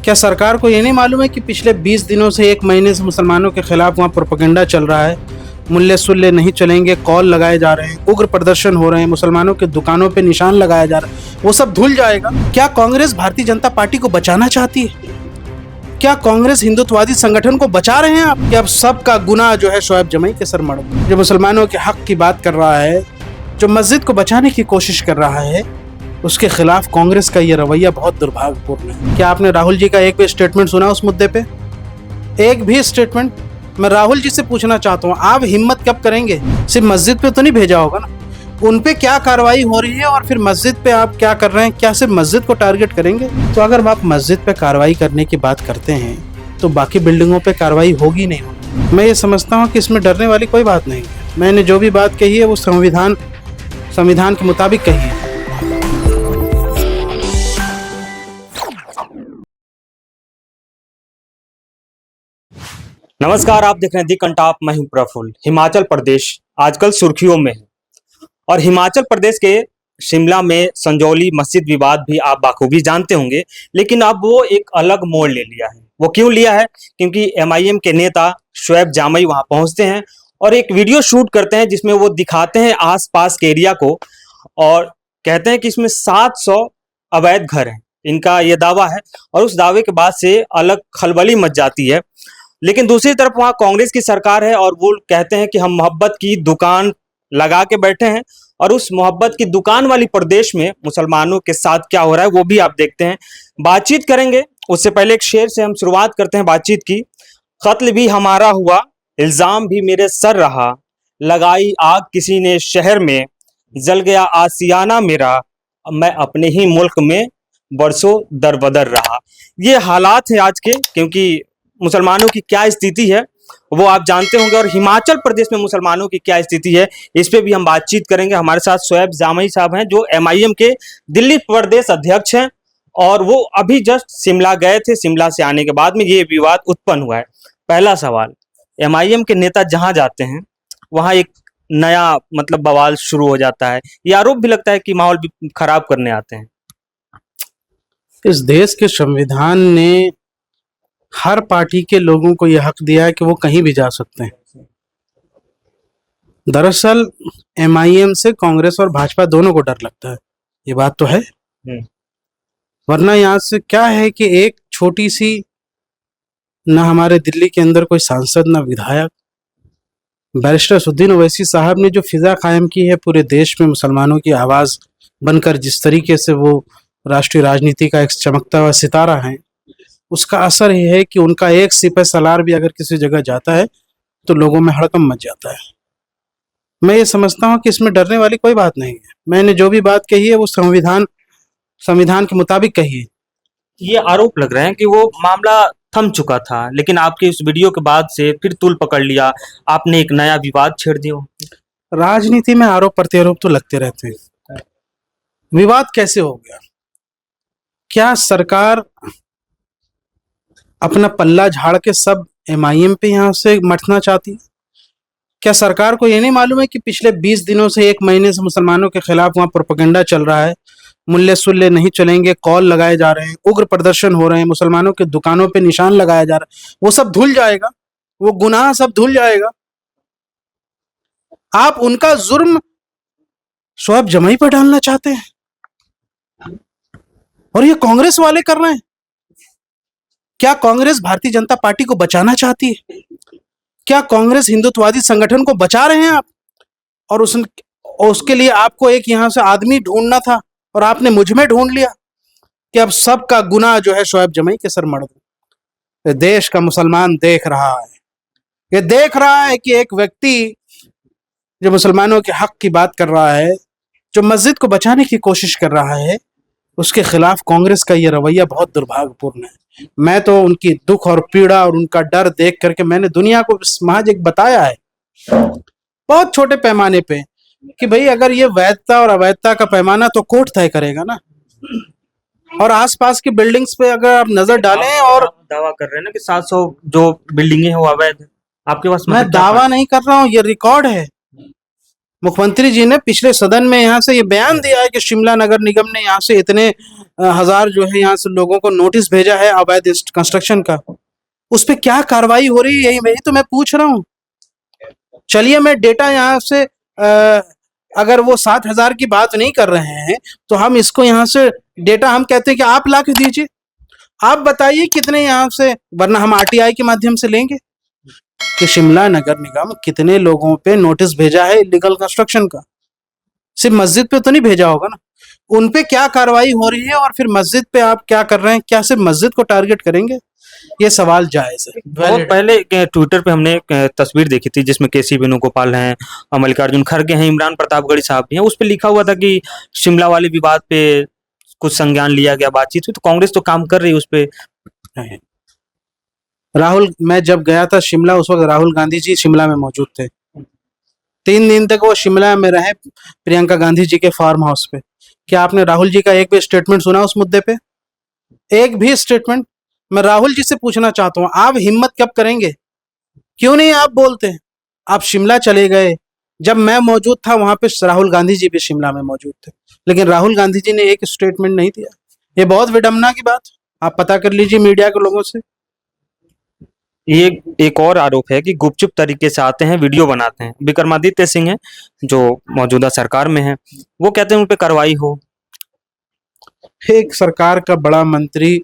क्या सरकार को ये नहीं मालूम है कि पिछले 20 दिनों से 1 महीने से मुसलमानों के खिलाफ वहाँ प्रोपेगेंडा चल रहा है, मुल्ले सुल्ले नहीं चलेंगे, कॉल लगाए जा रहे हैं, उग्र प्रदर्शन हो रहे हैं, मुसलमानों के दुकानों पे निशान लगाया जा रहा है, वो सब धुल जाएगा। क्या कांग्रेस भारतीय जनता पार्टी को बचाना चाहती है? क्या कांग्रेस हिंदुत्ववादी संगठन को बचा रहे हैं आप? कि अब सबका गुनाह जो है शोएब जमई के सर मड़ गया। जो मुसलमानों के हक की बात कर रहा है, जो मस्जिद को बचाने की कोशिश कर रहा है, उसके खिलाफ कांग्रेस का ये रवैया बहुत दुर्भाग्यपूर्ण है। क्या आपने राहुल जी का एक भी स्टेटमेंट सुना उस मुद्दे पे? एक भी स्टेटमेंट? मैं राहुल जी से पूछना चाहता हूँ, आप हिम्मत कब करेंगे? सिर्फ मस्जिद पे तो नहीं भेजा होगा ना, उन पे क्या कार्रवाई हो रही है और फिर मस्जिद पे आप क्या कर रहे हैं? क्या सिर्फ मस्जिद को टारगेट करेंगे? तो अगर आप मस्जिद पे कार्रवाई करने की बात करते हैं तो बाकी बिल्डिंगों पे कार्रवाई होगी नहीं होगी। मैं ये समझता हूँ कि इसमें डरने वाली कोई बात नहीं है। मैंने जो भी बात कही है वो संविधान के मुताबिक कही है। नमस्कार, आप देख रहे हैं दी कंटाप। मैं हूं प्रफुल्ल। हिमाचल प्रदेश आजकल सुर्खियों में है और हिमाचल प्रदेश के शिमला में संजौली मस्जिद विवाद भी आप बाखूबी जानते होंगे, लेकिन अब वो एक अलग मोड़ ले लिया है। वो क्यों लिया है? क्योंकि एमआईएम के नेता शोएब जामई वहां पहुंचते हैं और एक वीडियो शूट करते हैं जिसमें वो दिखाते हैं आसपास के एरिया को और कहते हैं कि इसमें 700 अवैध घर हैं। इनका ये दावा है और उस दावे के बाद से अलग खलबली मच जाती है। लेकिन दूसरी तरफ वहां कांग्रेस की सरकार है और वो कहते हैं कि हम मोहब्बत की दुकान लगा के बैठे हैं और उस मोहब्बत की दुकान वाली प्रदेश में मुसलमानों के साथ क्या हो रहा है वो भी आप देखते हैं। बातचीत करेंगे, उससे पहले एक शेर से हम शुरुआत करते हैं बातचीत की। कत्ल भी हमारा हुआ, इल्जाम भी मेरे सर रहा, लगाई आग किसी ने शहर में, जल गया आसियाना मेरा, मैं अपने ही मुल्क में बरसों दरबदर रहा। ये हालात है आज के, क्योंकि मुसलमानों की क्या स्थिति है वो आप जानते होंगे और हिमाचल प्रदेश में मुसलमानों की क्या स्थिति है इस पे भी हम बातचीत करेंगे। हमारे साथ शोएब जामई साहब हैं जो एमआईएम के दिल्ली प्रदेश अध्यक्ष हैं और वो अभी जस्ट शिमला गए थे। शिमला से आने के बाद में ये विवाद उत्पन्न हुआ है। पहला सवाल, एमआईएम के नेता जहां जाते हैं वहां एक नया बवाल शुरू हो जाता है। ये आरोप भी लगता है कि माहौल भी खराब करने आते हैं। इस देश के संविधान ने हर पार्टी के लोगों को यह हक दिया है कि वो कहीं भी जा सकते हैं। दरअसल एमआईएम से कांग्रेस और भाजपा दोनों को डर लगता है, ये बात तो है। वरना यहाँ से क्या है कि एक छोटी सी, ना हमारे दिल्ली के अंदर कोई सांसद ना विधायक, बैरिस्टर असदुद्दीन ओवैसी साहब ने जो फिजा कायम की है पूरे देश में मुसलमानों की आवाज बनकर, जिस तरीके से वो राष्ट्रीय राजनीति का एक चमकता हुआ सितारा है, उसका असर ये है कि उनका एक सिपह सलार भी अगर किसी जगह जाता है तो लोगों में हड़कंप मच जाता है। मैं ये समझता हूँ कि इसमें डरने वाली कोई बात नहीं है। मैंने जो भी बात कही है वो संविधान के मुताबिक कही है। ये आरोप लग रहे हैं कि वो मामला थम चुका था, लेकिन आपके इस वीडियो के बाद से फिर तूल पकड़ लिया, आपने एक नया विवाद छेड़ दिया। राजनीति में आरोप प्रत्यारोप तो लगते रहते हैं। विवाद कैसे हो गया? क्या सरकार अपना पल्ला झाड़ के सब एमआईएम पे यहाँ से मटना चाहती? क्या सरकार को ये नहीं मालूम है कि पिछले 20 दिनों से 1 महीने से मुसलमानों के खिलाफ वहाँ प्रोपेगेंडा चल रहा है, मुल्ले सुल्ले नहीं चलेंगे, कॉल लगाए जा रहे हैं, उग्र प्रदर्शन हो रहे हैं, मुसलमानों के दुकानों पे निशान लगाया जा रहा है, वो सब धुल जाएगा, वो गुनाह सब धुल जाएगा। आप उनका जुर्म शोएब जमई पर डालना चाहते हैं और ये कांग्रेस वाले कर रहे हैं। क्या कांग्रेस भारतीय जनता पार्टी को बचाना चाहती है? क्या कांग्रेस हिंदुत्ववादी संगठन को बचा रहे हैं आप? और उसके लिए आपको एक यहां से आदमी ढूंढना था और आपने मुझ में ढूंढ लिया कि अब सबका गुनाह जो है शोएब जमई के सर मड़ दो। देश का मुसलमान देख रहा है, ये देख रहा है कि एक व्यक्ति जो मुसलमानों के हक की बात कर रहा है, जो मस्जिद को बचाने की कोशिश कर रहा है, उसके खिलाफ कांग्रेस का ये रवैया बहुत दुर्भाग्यपूर्ण है। मैं तो उनकी दुख और पीड़ा और उनका डर देख करके मैंने दुनिया को महज एक बताया है बहुत छोटे पैमाने पे कि भाई अगर ये वैधता और अवैधता का पैमाना तो कोर्ट तय करेगा ना। और आसपास की बिल्डिंग्स पे अगर आप नजर डालें, और दावा कर रहे हैं ना कि 700 जो बिल्डिंगे हैं वो अवैध है, आपके पास मैं दावा नहीं कर रहा हूँ, ये रिकॉर्ड है। मुख्यमंत्री जी ने पिछले सदन में यहाँ से ये बयान दिया है कि शिमला नगर निगम ने यहाँ से इतने हजार जो है यहाँ से लोगों को नोटिस भेजा है अवैध कंस्ट्रक्शन का, उस पे क्या कार्रवाई हो रही है, यही तो मैं पूछ रहा हूँ। चलिए मैं डेटा यहाँ से अगर वो 7,000 की बात नहीं कर रहे हैं तो हम इसको यहाँ से डेटा हम कहते हैं कि आप ला के दीजिए, आप बताइए कितने यहाँ से, वरना हम आरटीआई के माध्यम से लेंगे कि शिमला नगर निगम कितने लोगों पे नोटिस भेजा है इलीगल कंस्ट्रक्शन का। सिर्फ मस्जिद पे तो नहीं भेजा होगा ना, उन पे क्या कार्रवाई हो रही है और फिर मस्जिद पे आप क्या कर रहे हैं, क्या सिर्फ मस्जिद को टारगेट करेंगे? ये सवाल जायज है। बहुत पहले ट्विटर पे हमने एक तस्वीर देखी थी जिसमें केसी वेणुगोपाल हैं, मल्लिकार्जुन खड़गे हैं, इमरान प्रतापगढ़ी साहब भी हैं, उस पे लिखा हुआ था कि शिमला वाले विवाद पे कुछ संज्ञान लिया गया, बातचीत हुई, तो कांग्रेस तो काम कर रही है उस पे। राहुल, मैं जब गया था शिमला उस वक्त राहुल गांधी जी शिमला में मौजूद थे, 3 दिन तक वो शिमला में रहे प्रियंका गांधी जी के फार्म हाउस पे। क्या आपने राहुल जी का एक भी स्टेटमेंट सुना उस मुद्दे पे? एक भी स्टेटमेंट? मैं राहुल जी से पूछना चाहता हूं, आप हिम्मत कब करेंगे? क्यों नहीं आप बोलते? आप शिमला चले गए, जब मैं मौजूद था वहां पे राहुल गांधी जी भी शिमला में मौजूद थे, लेकिन राहुल गांधी जी ने एक स्टेटमेंट नहीं दिया। ये बहुत विडम्बना की बात, आप पता कर लीजिए मीडिया के लोगों से। ये एक और आरोप है कि गुपचुप तरीके से आते हैं, वीडियो बनाते हैं। विक्रमादित्य सिंह हैं जो मौजूदा सरकार में हैं, वो कहते हैं उन पे कार्रवाई हो। एक सरकार का बड़ा मंत्री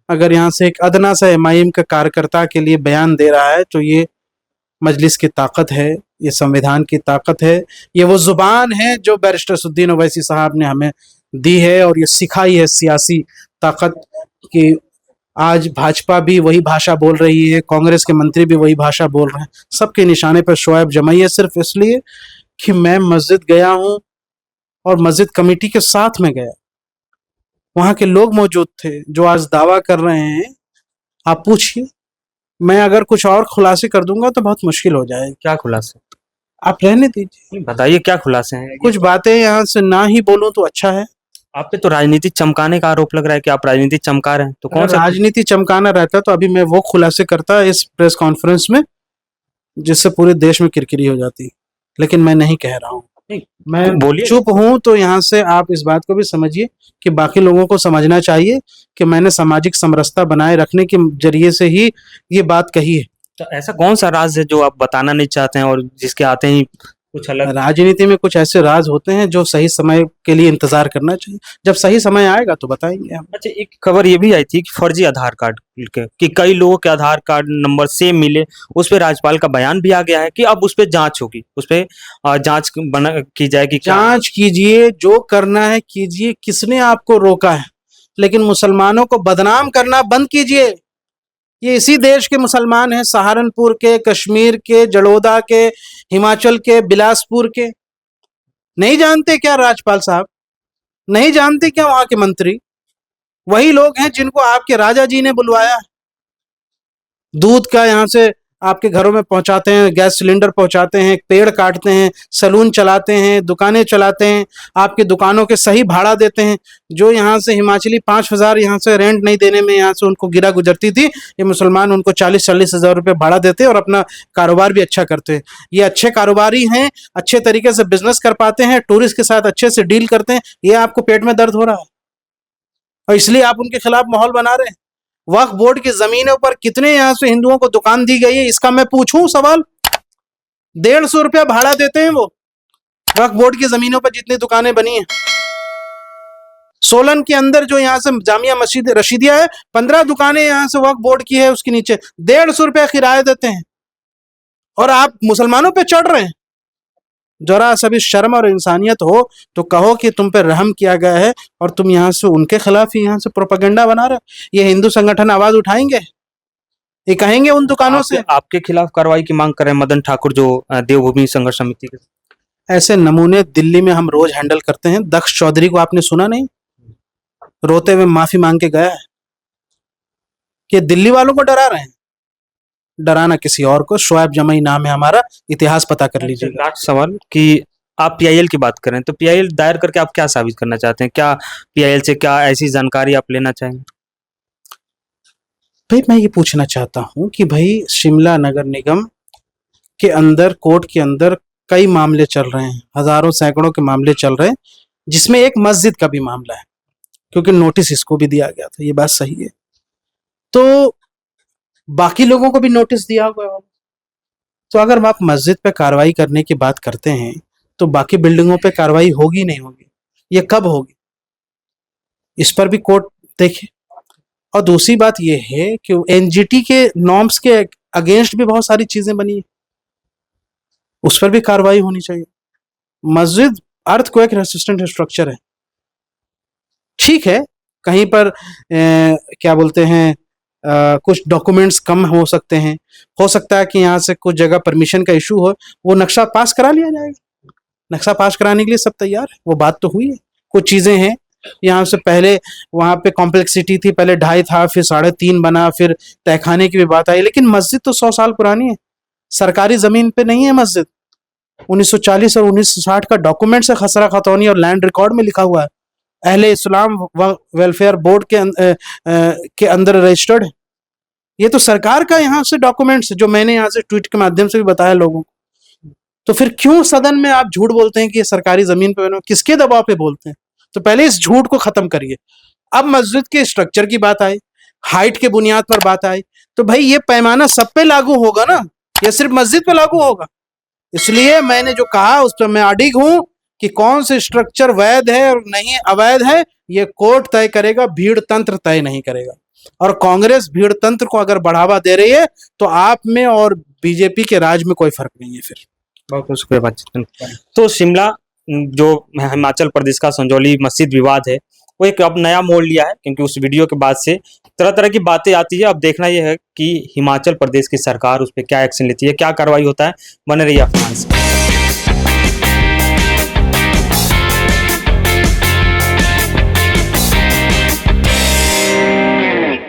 अगर यहाँ से एक अदना सा एमआईएम का कार्यकर्ता के लिए बयान दे रहा है तो ये मजलिस की ताकत है, ये संविधान की ताकत है, ये वो जुबान है जो बैरिस्टर सुद्दीन ओवैसी साहब ने हमें दी है और ये सिखाई है सियासी ताकत कि आज भाजपा भी वही भाषा बोल रही है, कांग्रेस के मंत्री भी वही भाषा बोल रहे हैं, सबके निशाने पर शोएब जमाई है सिर्फ इसलिए कि मैं मस्जिद गया हूं और मस्जिद कमेटी के साथ में गया, वहां के लोग मौजूद थे जो आज दावा कर रहे हैं। आप पूछिए, मैं अगर कुछ और खुलासे कर दूंगा तो बहुत मुश्किल हो जाएगी। क्या खुलासे? आप रहने दीजिए, बताइए क्या खुलासे हैं? कुछ बातें यहाँ से ना ही बोलूं तो अच्छा है। आप पे तो राजनीति चमकाने का आरोप लग रहा है कि आप राजनीति चमका रहे हैं, तो कौन अगर सा? राजनीति चमकाना रहता तो अभी मैं वो खुलासे करता इस प्रेस कॉन्फ्रेंस में जिससे पूरे देश में किरकिरी हो जाती, लेकिन मैं नहीं कह रहा हूँ, मैं बोलिए। चुप हूं। तो यहाँ से आप इस बात को भी समझिए कि बाकी लोगों को समझना चाहिए कि मैंने सामाजिक समरसता बनाए रखने के जरिए से ही ये बात कही है। तो ऐसा कौन सा राज है जो आप बताना नहीं चाहते हैं और जिसके आते ही कुछ अलग? राजनीति में कुछ ऐसे राज होते हैं जो सही समय के लिए इंतजार करना चाहिए, जब सही समय आएगा तो बताएंगे हम। अच्छा, एक खबर ये भी आई थी कि फर्जी आधार कार्ड कि कई लोगों के आधार कार्ड नंबर सेम मिले, उस पे राज्यपाल का बयान भी आ गया है कि अब उस पे जांच होगी, उस पे जांच की जाएगी। जांच कीजिए, जो करना है कीजिए, किसने आपको रोका है, लेकिन मुसलमानों को बदनाम करना बंद कीजिए। ये इसी देश के मुसलमान हैं, सहारनपुर के, कश्मीर के, जड़ोदा के, हिमाचल के, बिलासपुर के। नहीं जानते क्या राज्यपाल साहब? नहीं जानते क्या वहां के मंत्री? वही लोग हैं जिनको आपके राजा जी ने बुलवाया। दूध का यहाँ से आपके घरों में पहुंचाते हैं, गैस सिलेंडर पहुंचाते हैं, पेड़ काटते हैं, सैलून चलाते हैं, दुकानें चलाते हैं, आपकी दुकानों के सही भाड़ा देते हैं। जो यहाँ से हिमाचली 5,000 यहाँ से रेंट नहीं देने में यहाँ से उनको गिरा गुजरती थी, ये मुसलमान उनको 40-40 हज़ार रुपये भाड़ा देते हैं और अपना कारोबार भी अच्छा करते हैं। ये अच्छे कारोबारी हैं, अच्छे तरीके से बिजनेस कर पाते हैं, टूरिस्ट के साथ अच्छे से डील करते हैं। ये आपको पेट में दर्द हो रहा है और इसलिए आप उनके खिलाफ माहौल बना रहे हैं। वक्फ बोर्ड की जमीनों पर कितने यहाँ से हिंदुओं को दुकान दी गई है, इसका मैं पूछूं सवाल? 150 रुपया भाड़ा देते हैं वो वक्फ बोर्ड की जमीनों पर जितनी दुकानें बनी हैं। सोलन के अंदर जो यहाँ से जामिया मस्जिद रशीदिया है, 15 दुकानें यहाँ से वक्फ बोर्ड की है, उसके नीचे 150 रुपया किराया देते हैं और आप मुसलमानों पे चढ़ रहे हैं। जरा सा भी शर्म और इंसानियत हो तो कहो कि तुम पे रहम किया गया है और तुम यहाँ से उनके खिलाफ ही यहाँ से प्रोपेगेंडा बना रहे हो। ये हिंदू संगठन आवाज उठाएंगे, ये कहेंगे उन दुकानों से। आपके खिलाफ कार्रवाई की मांग कर रहे हैं मदन ठाकुर जो देवभूमि संघर्ष समिति के। ऐसे नमूने दिल्ली में हम रोज हैंडल करते हैं। दक्ष चौधरी को आपने सुना नहीं? रोते हुए माफी मांग के गया है कि दिल्ली वालों को डरा रहे हैं। डराना किसी और को। शोएब जमाई नाम है हमारा, इतिहास पता कर लीजिएगा। लास्ट सवाल कि आप पीआईएल की बात करें तो पीआईएल दायर करके आप क्या साबित करना चाहते हैं? क्या पीआईएल से क्या ऐसी जानकारी आप लेना चाहेंगे? भाई मैं ये पूछना चाहता हूं कि भाई शिमला नगर निगम के अंदर, कोर्ट के अंदर कई मामले चल रहे हैं, हजारों सैकड़ों के मामले चल रहे हैं, जिसमें एक मस्जिद का भी मामला है। क्योंकि नोटिस इसको भी दिया गया था, ये बात सही है। तो बाकी लोगों को भी नोटिस दिया हुआ है। तो अगर आप मस्जिद पे कार्रवाई करने की बात करते हैं तो बाकी बिल्डिंगों पे कार्रवाई होगी नहीं होगी, ये कब होगी, इस पर भी कोर्ट देखे। और दूसरी बात ये है कि एनजीटी के नॉर्म्स के अगेंस्ट भी बहुत सारी चीजें बनी है, उस पर भी कार्रवाई होनी चाहिए। मस्जिद अर्थक्वेक रेसिस्टेंट स्ट्रक्चर है, ठीक है, कहीं पर क्या बोलते हैं कुछ डॉक्यूमेंट्स कम हो सकते हैं, हो सकता है कि यहाँ से कुछ जगह परमिशन का इशू हो, वो नक्शा पास करा लिया जाएगा। नक्शा पास कराने के लिए सब तैयार है, वो बात तो हुई है। कुछ चीजें हैं यहाँ से, पहले वहां पे कॉम्प्लेक्सिटी थी, पहले 2.5 था, फिर 3.5 बना, फिर तहखाने की भी बात आई। लेकिन मस्जिद तो 100 साल पुरानी है, सरकारी जमीन पे नहीं है मस्जिद। 1940 और 1960 का डॉक्यूमेंट है, खसरा खतौनी और लैंड रिकॉर्ड में लिखा हुआ है, अहले इस्लाम वेलफेयर बोर्ड के अंदर रजिस्टर्ड है। ये तो सरकार का यहाँ से डॉक्यूमेंट्स, जो मैंने यहाँ से ट्वीट के माध्यम से भी बताया लोगों को। तो फिर क्यों सदन में आप झूठ बोलते हैं कि ये सरकारी जमीन पे, किसके दबाव पे बोलते हैं? तो पहले इस झूठ को खत्म करिए। अब मस्जिद के स्ट्रक्चर की बात आई, हाइट के बुनियाद पर बात आई, तो भाई ये पैमाना सब पे लागू होगा ना, ये सिर्फ मस्जिद पे लागू होगा? इसलिए मैंने जो कहा उस पर मैं अडिग हूं कि कौन से स्ट्रक्चर वैध है और नहीं अवैध है, ये कोर्ट तय करेगा, भीड़ तंत्र तय नहीं करेगा। और कांग्रेस भीड़ तंत्र को अगर बढ़ावा दे रही है तो आप में और बीजेपी के राज में कोई फर्क नहीं है। फिर बहुत बहुत शुक्रिया बातचीत। तो शिमला जो हिमाचल प्रदेश का संजौली मस्जिद विवाद है, वो एक अब नया मोड़ लिया है, क्योंकि उस वीडियो के बाद से तरह तरह की बातें आती है। अब देखना यह है कि हिमाचल प्रदेश की सरकार उस पर क्या एक्शन लेती है, क्या कार्रवाई होता है। बने रहिए आप।